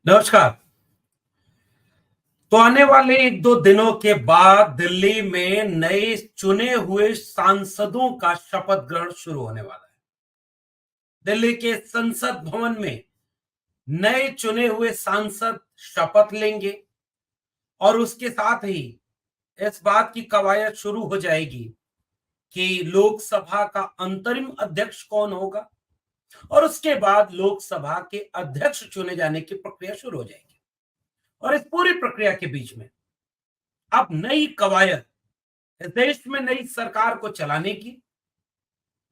नमस्कार। तो आने वाले एक दो दिनों के बाद दिल्ली में नए चुने हुए सांसदों का शपथ ग्रहण शुरू होने वाला है। दिल्ली के संसद भवन में नए चुने हुए सांसद शपथ लेंगे और उसके साथ ही इस बात की कवायद शुरू हो जाएगी कि लोकसभा का अंतरिम अध्यक्ष कौन होगा और उसके बाद लोकसभा के अध्यक्ष चुने जाने की प्रक्रिया शुरू हो जाएगी। और इस पूरी प्रक्रिया के बीच में अब नई कवायद इस देश में नई सरकार को चलाने की,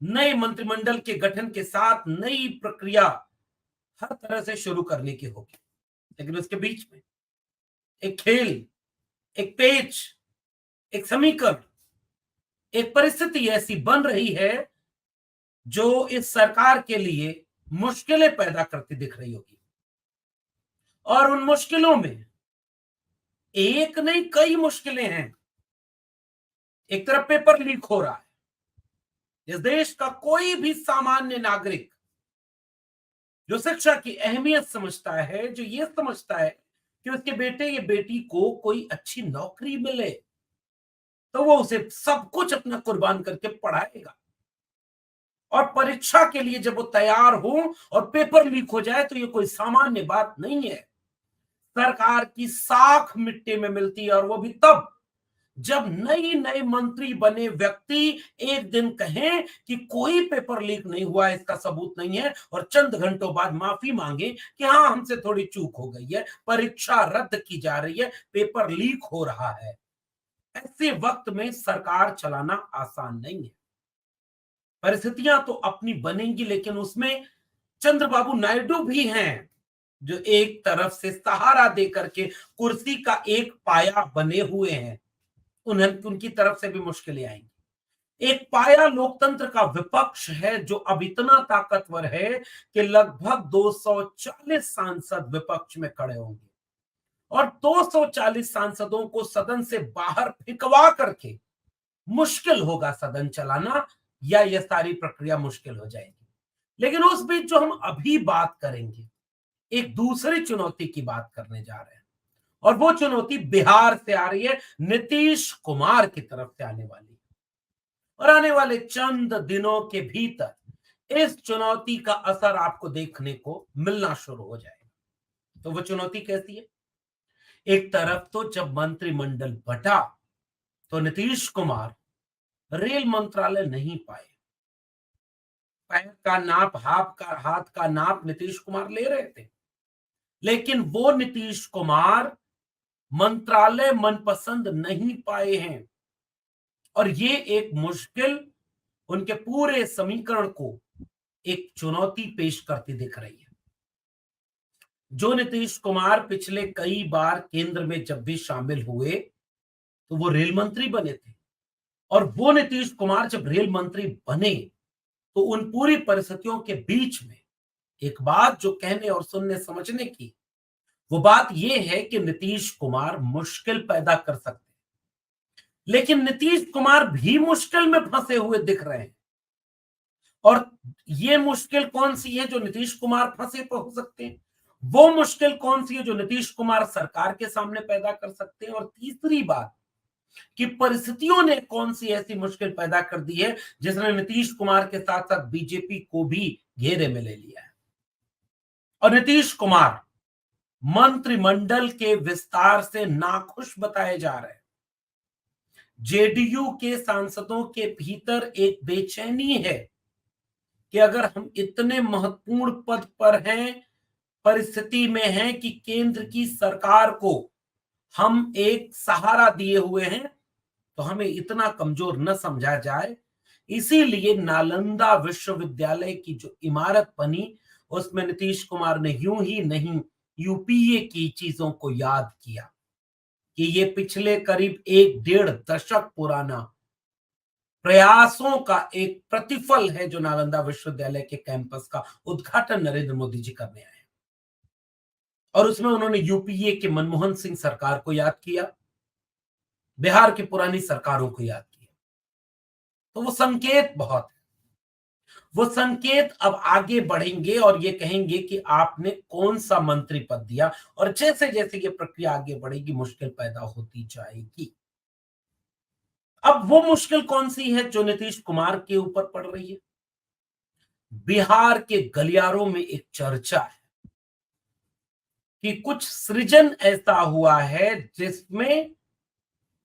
नए मंत्रिमंडल के गठन के साथ नई प्रक्रिया हर तरह से शुरू करने की होगी। लेकिन उसके बीच में एक खेल, एक पेच, एक समीकरण, एक परिस्थिति ऐसी बन रही है जो इस सरकार के लिए मुश्किलें पैदा करती दिख रही होगी। और उन मुश्किलों में एक नहीं कई मुश्किलें हैं। एक तरफ पेपर लीक हो रहा है। इस देश का कोई भी सामान्य नागरिक जो शिक्षा की अहमियत समझता है, जो ये समझता है कि उसके बेटे या बेटी को कोई अच्छी नौकरी मिले, तो वो उसे सब कुछ अपना कुर्बान करके पढ़ाएगा। और परीक्षा के लिए जब वो तैयार हो और पेपर लीक हो जाए तो ये कोई सामान्य बात नहीं है। सरकार की साख मिट्टी में मिलती है, और वो भी तब जब नई नए मंत्री बने व्यक्ति एक दिन कहें कि कोई पेपर लीक नहीं हुआ है, इसका सबूत नहीं है, और चंद घंटों बाद माफी मांगे कि हाँ, हमसे थोड़ी चूक हो गई है, परीक्षा रद्द की जा रही है, पेपर लीक हो रहा है। ऐसे वक्त में सरकार चलाना आसान नहीं है। परिस्थितियां तो अपनी बनेंगी, लेकिन उसमें चंद्रबाबू नायडू भी हैं जो एक तरफ से सहारा देकर के कुर्सी का एक पाया बने हुए हैं। उन्हें उनकी तरफ से भी मुश्किलें आएंगी। एक पाया लोकतंत्र का विपक्ष है जो अब इतना ताकतवर है कि लगभग 240 सांसद विपक्ष में खड़े होंगे, और 240 सांसदों को सदन से बाहर फिकवा करके मुश्किल होगा सदन चलाना, या यह सारी प्रक्रिया मुश्किल हो जाएगी। लेकिन उस बीच जो हम अभी बात करेंगे, एक दूसरी चुनौती की बात करने जा रहे हैं, और वो चुनौती बिहार से आ रही है, नीतीश कुमार की तरफ से आने वाली है। और आने वाले चंद दिनों के भीतर इस चुनौती का असर आपको देखने को मिलना शुरू हो जाएगा। तो वो चुनौती कैसी है? एक तरफ तो जब मंत्रिमंडल बटा तो नीतीश कुमार रेल मंत्रालय नहीं पाए। पैर का नाप, हाथ का नाप नीतीश कुमार ले रहे थे, लेकिन वो नीतीश कुमार मंत्रालय मनपसंद नहीं पाए हैं। और ये एक मुश्किल उनके पूरे समीकरण को एक चुनौती पेश करती दिख रही है। जो नीतीश कुमार पिछले कई बार केंद्र में जब भी शामिल हुए तो वो रेल मंत्री बने थे, और वो नीतीश कुमार जब रेल मंत्री बने तो उन पूरी परिस्थितियों के बीच में एक बात जो कहने और सुनने समझने की, वो बात ये है कि नीतीश कुमार मुश्किल पैदा कर सकते हैं। लेकिन नीतीश कुमार भी मुश्किल में फंसे हुए दिख रहे हैं। और ये मुश्किल कौन सी है जो नीतीश कुमार फंसे तो हो सकते हैं? वो मुश्किल कौन सी है जो नीतीश कुमार सरकार के सामने पैदा कर सकते हैं? और तीसरी बात कि परिस्थितियों ने कौन सी ऐसी मुश्किल पैदा कर दी है जिसने नीतीश कुमार के साथ साथ बीजेपी को भी घेरे में ले लिया है। और नीतीश कुमार मंत्रिमंडल के विस्तार से नाखुश बताए जा रहे हैं। जेडीयू के सांसदों के भीतर एक बेचैनी है कि अगर हम इतने महत्वपूर्ण पद पर हैं, परिस्थिति में हैं कि केंद्र की सरकार को हम एक सहारा दिए हुए हैं, तो हमें इतना कमजोर न समझा जाए। इसीलिए नालंदा विश्वविद्यालय की जो इमारत बनी, उसमें नीतीश कुमार ने यूं ही नहीं यूपीए की चीजों को याद किया कि ये पिछले करीब एक डेढ़ दशक पुराना प्रयासों का एक प्रतिफल है जो नालंदा विश्वविद्यालय के कैंपस का उद्घाटन नरेंद्र मोदी जी करने आए। और उसमें उन्होंने यूपीए के मनमोहन सिंह सरकार को याद किया, बिहार की पुरानी सरकारों को याद किया। तो वो संकेत बहुत है। वो संकेत अब आगे बढ़ेंगे और ये कहेंगे कि आपने कौन सा मंत्री पद दिया, और जैसे जैसे ये प्रक्रिया आगे बढ़ेगी मुश्किल पैदा होती जाएगी। अब वो मुश्किल कौन सी है जो नीतीश कुमार के ऊपर पड़ रही है? बिहार के गलियारों में एक चर्चा है कि कुछ सृजन ऐसा हुआ है जिसमें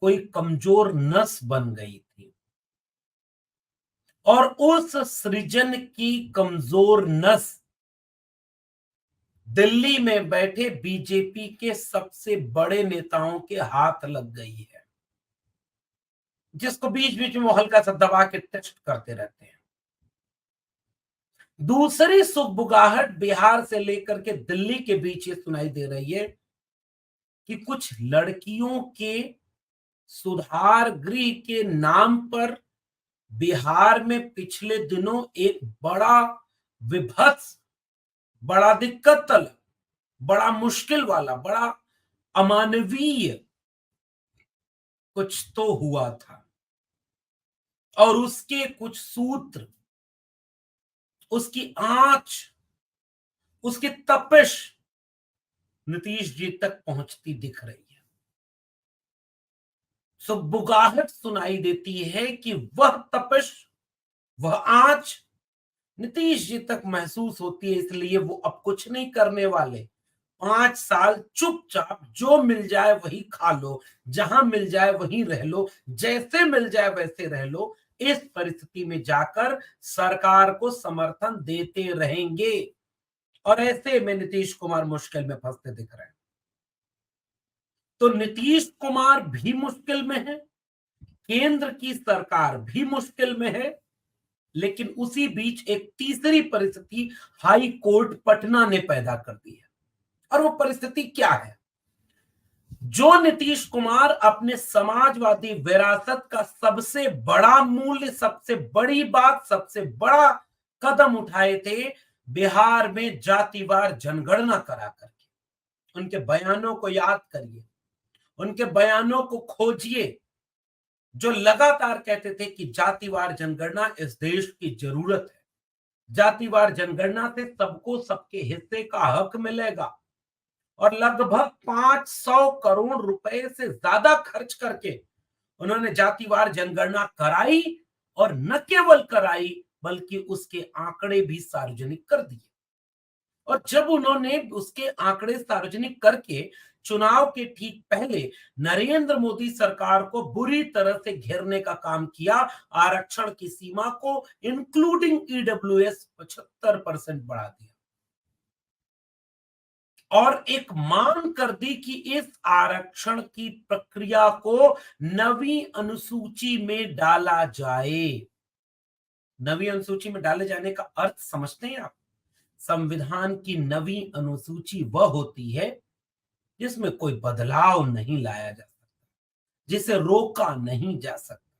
कोई कमजोर नस बन गई थी, और उस सृजन की कमजोर नस दिल्ली में बैठे बीजेपी के सबसे बड़े नेताओं के हाथ लग गई है, जिसको बीच बीच में वो हल्का सा दबा के टेस्ट करते रहते हैं। दूसरी सुगबुगाहट बिहार से लेकर के दिल्ली के बीच ये सुनाई दे रही है कि कुछ लड़कियों के सुधार गृह के नाम पर बिहार में पिछले दिनों एक बड़ा विभत्स, बड़ा दिक्कत तलब, बड़ा मुश्किल वाला, बड़ा अमानवीय कुछ तो हुआ था, और उसके कुछ सूत्र, उसकी आंच, उसकी तपिश नीतीश जी तक पहुंचती दिख रही है। सुगबुगाहट सुनाई देती है कि वह तपिश, वह आंच नीतीश जी तक महसूस होती है, इसलिए वो अब कुछ नहीं करने वाले। 5 साल चुपचाप जो मिल जाए वही खा लो, जहां मिल जाए वहीं रह लो, जैसे मिल जाए वैसे रह लो। इस परिस्थिति में जाकर सरकार को समर्थन देते रहेंगे, और ऐसे में नीतीश कुमार मुश्किल में फंसते दिख रहे हैं। तो नीतीश कुमार भी मुश्किल में है, केंद्र की सरकार भी मुश्किल में है, लेकिन उसी बीच एक तीसरी परिस्थिति हाई कोर्ट पटना ने पैदा कर दी है। और वो परिस्थिति क्या है? जो नीतीश कुमार अपने समाजवादी विरासत का सबसे बड़ा मूल्य, सबसे बड़ी बात, सबसे बड़ा कदम उठाए थे बिहार में जातिवार जनगणना करा करके, उनके बयानों को याद करिए, उनके बयानों को खोजिए, जो लगातार कहते थे कि जातिवार जनगणना इस देश की जरूरत है, जातिवार जनगणना से सबको सबके हिस्से का हक मिलेगा, और लगभग 500 करोड़ रुपए से ज्यादा खर्च करके उन्होंने जातिवार जनगणना कराई, और न केवल कराई बल्कि उसके आंकड़े भी सार्वजनिक कर दिए। और जब उन्होंने उसके आंकड़े सार्वजनिक करके चुनाव के ठीक पहले नरेंद्र मोदी सरकार को बुरी तरह से घेरने का काम किया, आरक्षण की सीमा को इंक्लूडिंग ईडब्ल्यूएस 75% बढ़ा दिया, और एक मांग कर दी कि इस आरक्षण की प्रक्रिया को नवी अनुसूची में डाला जाए। नवी अनुसूची में डाले जाने का अर्थ समझते हैं आप? संविधान की नवी अनुसूची वह होती है जिसमें कोई बदलाव नहीं लाया जा सकता, जिसे रोका नहीं जा सकता,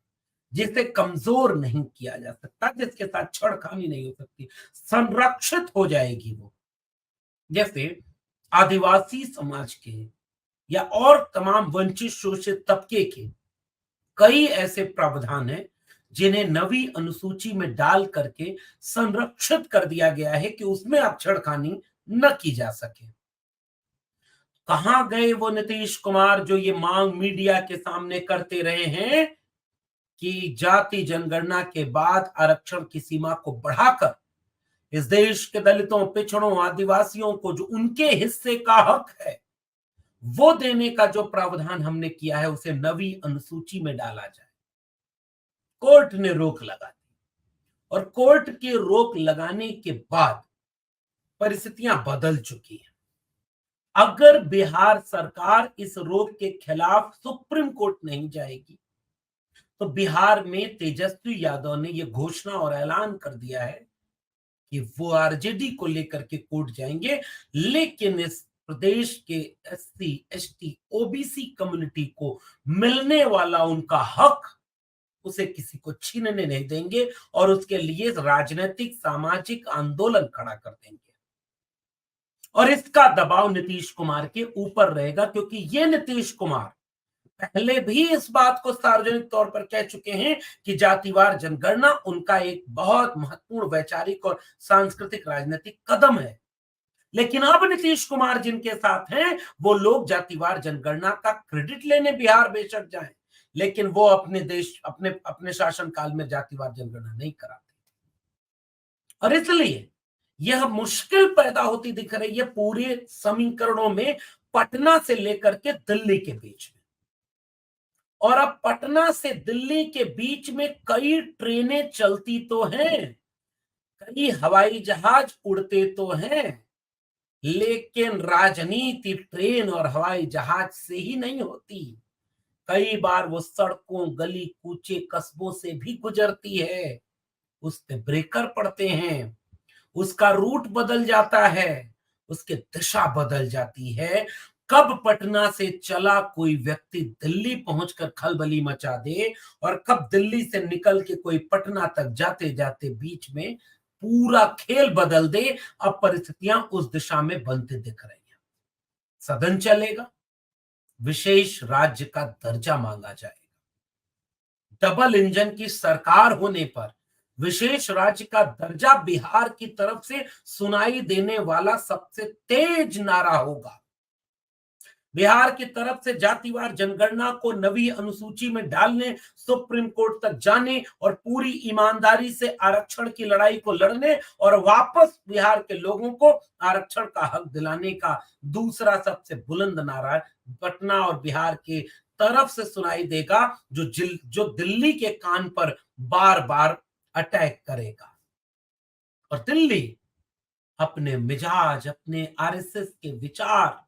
जिसे कमजोर नहीं किया जा सकता, जिसके साथ छेड़खानी नहीं हो सकती, संरक्षित हो जाएगी वो। जैसे आदिवासी समाज के या और तमाम वंचित शोषित तबके के कई ऐसे प्रावधान हैं जिन्हें नवी अनुसूची में डाल करके संरक्षित कर दिया गया है कि उसमें अब छेड़खानी न की जा सके। कहां गए वो नीतीश कुमार जो ये मांग मीडिया के सामने करते रहे हैं कि जाति जनगणना के बाद आरक्षण की सीमा को बढ़ाकर इस देश के दलितों, पिछड़ों, आदिवासियों को जो उनके हिस्से का हक है वो देने का जो प्रावधान हमने किया है उसे नवी अनुसूची में डाला जाए। कोर्ट ने रोक लगा दी, और कोर्ट के रोक लगाने के बाद परिस्थितियां बदल चुकी हैं। अगर बिहार सरकार इस रोक के खिलाफ सुप्रीम कोर्ट नहीं जाएगी तो बिहार में तेजस्वी यादव ने यह घोषणा और ऐलान कर दिया है कि वो आरजेडी को लेकर के कोर्ट जाएंगे, लेकिन इस प्रदेश के एससी, एसटी, ओबीसी कम्युनिटी को मिलने वाला उनका हक उसे किसी को छीनने नहीं देंगे, और उसके लिए राजनीतिक सामाजिक आंदोलन खड़ा कर देंगे। और इसका दबाव नीतीश कुमार के ऊपर रहेगा, क्योंकि ये नीतीश कुमार पहले भी इस बात को सार्वजनिक तौर पर कह चुके हैं कि जातिवार जनगणना उनका एक बहुत महत्वपूर्ण वैचारिक और सांस्कृतिक राजनीतिक कदम है। लेकिन अब नीतीश कुमार जिनके साथ हैं, वो लोग जातिवार जनगणना का क्रेडिट लेने बिहार बेशक जाएं, लेकिन वो अपने देश अपने अपने शासनकाल में जातिवार जनगणना नहीं कराते। और इसलिए यह मुश्किल पैदा होती दिख रही है पूरे समीकरणों में, पटना से लेकर के दिल्ली के बीच में। और अब पटना से दिल्ली के बीच में कई ट्रेनें चलती तो हैं, कई हवाई जहाज उड़ते तो हैं, लेकिन राजनीति ट्रेन और हवाई जहाज से ही नहीं होती। कई बार वो सड़कों, गली कूचे, कस्बों से भी गुजरती है। उस पे ब्रेकर पड़ते हैं, उसका रूट बदल जाता है, उसकी दिशा बदल जाती है। कब पटना से चला कोई व्यक्ति दिल्ली पहुंचकर खलबली मचा दे और कब दिल्ली से निकल के कोई पटना तक जाते जाते बीच में पूरा खेल बदल दे, अब परिस्थितियां उस दिशा में बनते दिख रही हैं। सदन चलेगा, विशेष राज्य का दर्जा मांगा जाएगा। डबल इंजन की सरकार होने पर विशेष राज्य का दर्जा बिहार की तरफ से सुनाई देने वाला सबसे तेज नारा होगा। बिहार की तरफ से जातिवार जनगणना को नवी अनुसूची में डालने, सुप्रीम कोर्ट तक जाने और पूरी ईमानदारी से आरक्षण की लड़ाई को लड़ने और वापस बिहार के लोगों को आरक्षण का हक दिलाने का दूसरा सबसे बुलंद नारा पटना और बिहार के तरफ से सुनाई देगा, जो दिल्ली के कान पर बार बार अटैक करेगा। और दिल्ली अपने मिजाज, अपने आरएसएस के विचार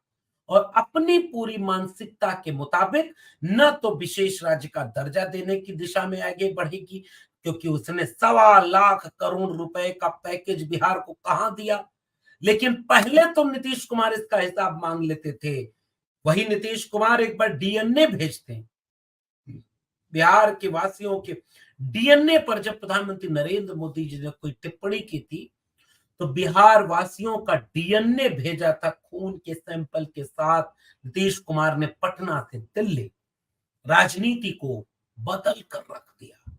और अपनी पूरी मानसिकता के मुताबिक न तो विशेष राज्य का दर्जा देने की दिशा में आगे बढ़ेगी, क्योंकि उसने 1.25 लाख करोड़ रुपए का पैकेज बिहार को कहां दिया। लेकिन पहले तो नीतीश कुमार इसका हिसाब मांग लेते थे। वही नीतीश कुमार एक बार डीएनए भेजते हैं बिहार के वासियों के डीएनए पर। जब प्रधानमंत्री नरेंद्र मोदी जी ने कोई टिप्पणी की थी, तो बिहार वासियों का डीएनए भेजा था खून के सैंपल के साथ। नीतीश कुमार ने पटना से दिल्ली राजनीति को बदल कर रख दिया।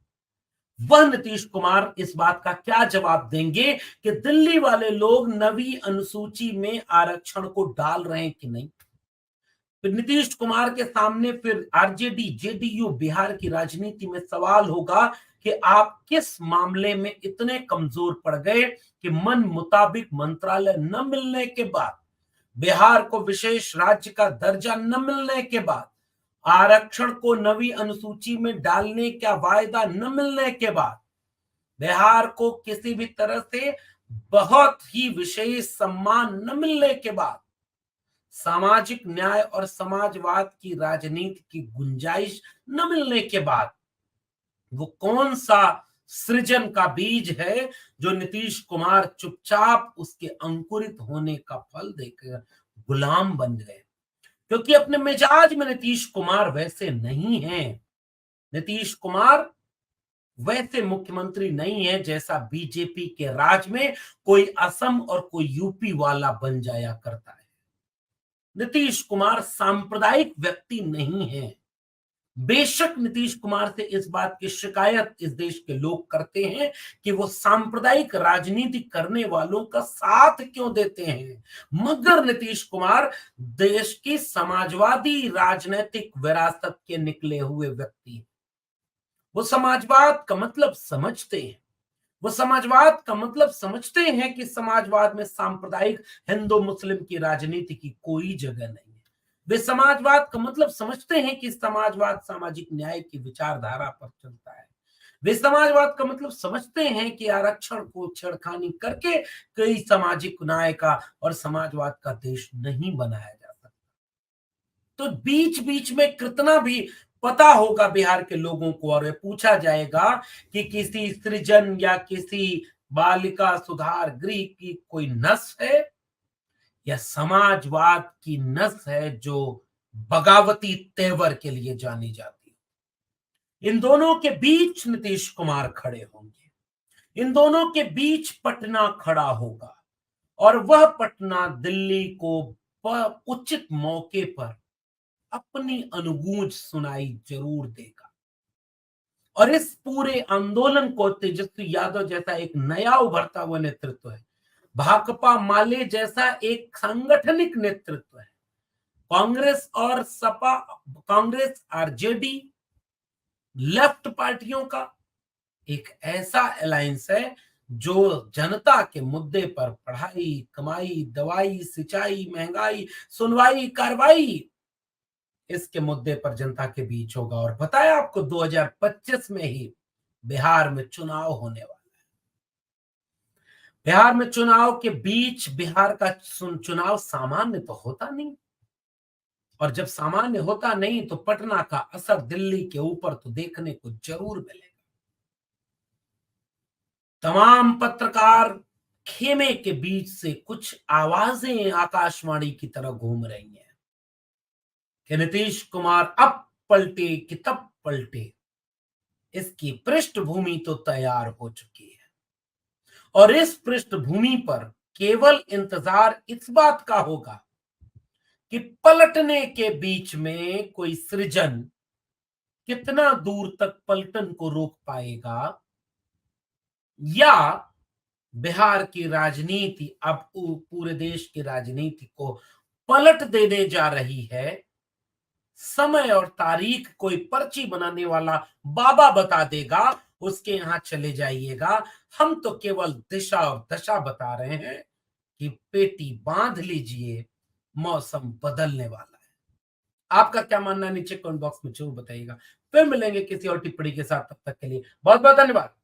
वह नीतीश कुमार इस बात का क्या जवाब देंगे कि दिल्ली वाले लोग नवी अनुसूची में आरक्षण को डाल रहे हैं कि नहीं। फिर नीतीश कुमार के सामने फिर आरजेडी, जेडीयू, बिहार की राजनीति में सवाल होगा कि आप किस मामले में इतने कमजोर पड़ गए कि मन मुताबिक मंत्रालय न मिलने के बाद, बिहार को विशेष राज्य का दर्जा न मिलने के बाद, आरक्षण को नवी अनुसूची में डालने का वायदा न मिलने के बाद, बिहार को किसी भी तरह से बहुत ही विशेष सम्मान न मिलने के बाद, सामाजिक न्याय और समाजवाद की राजनीति की गुंजाइश न मिलने के बाद, वो कौन सा सृजन का बीज है जो नीतीश कुमार चुपचाप उसके अंकुरित होने का फल देकर गुलाम बन गए। क्योंकि अपने मिजाज में नीतीश कुमार वैसे नहीं है। नीतीश कुमार वैसे मुख्यमंत्री नहीं है जैसा बीजेपी के राज में कोई असम और कोई यूपी वाला बन जाया करता है। नीतीश कुमार सांप्रदायिक व्यक्ति नहीं है। बेशक नीतीश कुमार से इस बात की शिकायत इस देश के लोग करते हैं कि वो सांप्रदायिक राजनीति करने वालों का साथ क्यों देते हैं, मगर नीतीश कुमार देश की समाजवादी राजनीतिक विरासत के निकले हुए व्यक्ति हैं। वो समाजवाद का मतलब समझते हैं। वो समाजवाद का मतलब समझते हैं कि समाजवाद में सांप्रदायिक हिंदू मुस्लिम की राजनीति की कोई जगह नहीं है। वे समाजवाद का मतलब समझते हैं कि समाजवाद सामाजिक न्याय की विचारधारा पर चलता है। वे समाजवाद का मतलब समझते हैं कि आरक्षण को छेड़खानी करके कई सामाजिक न्याय का और समाजवाद का देश नहीं बनाया जा सकता। तो बीच बीच में कितना भी पता होगा बिहार के लोगों को और पूछा जाएगा कि किसी सृजन या किसी बालिका सुधार गृह की कोई नस है या समाजवाद की नस है जो बगावती तेवर के लिए जानी जाती है। इन दोनों के बीच नीतीश कुमार खड़े होंगे। इन दोनों के बीच पटना खड़ा होगा और वह पटना दिल्ली को उचित मौके पर अपनी अनुगूंज सुनाई जरूर देगा। और इस पूरे आंदोलन को तेजस्वी यादव जैसा एक नया उभरता हुआ नेतृत्व है, भाकपा माले जैसा एक सांगठनिक नेतृत्व है, कांग्रेस और सपा, कांग्रेस आरजेडी लेफ्ट पार्टियों का एक ऐसा अलायंस है जो जनता के मुद्दे पर पढ़ाई, कमाई, दवाई, सिंचाई, महंगाई, सुनवाई, कार्रवाई, इसके मुद्दे पर जनता के बीच होगा। और बताया आपको 2025 में ही बिहार में चुनाव होने वाला है। बिहार में चुनाव के बीच बिहार का चुनाव सामान्य तो होता नहीं, और जब सामान्य होता नहीं तो पटना का असर दिल्ली के ऊपर तो देखने को जरूर मिलेगा। तमाम पत्रकार खेमे के बीच से कुछ आवाजें आकाशवाणी की तरह घूम रही हैं कि नीतीश कुमार अब पलटे कि तब पलटे। इसकी पृष्ठभूमि तो तैयार हो चुकी है, और इस पृष्ठभूमि पर केवल इंतजार इस बात का होगा कि पलटने के बीच में कोई सृजन कितना दूर तक पलटन को रोक पाएगा, या बिहार की राजनीति अब पूरे देश की राजनीति को पलट देने जा रही है। समय और तारीख कोई पर्ची बनाने वाला बाबा बता देगा, उसके यहां चले जाइएगा। हम तो केवल दिशा और दशा बता रहे हैं कि पेटी बांध लीजिए, मौसम बदलने वाला है। आपका क्या मानना है नीचे कमेंट बॉक्स में जरूर बताइएगा। फिर मिलेंगे किसी और टिप्पणी के साथ, तब तक के लिए बहुत बहुत धन्यवाद।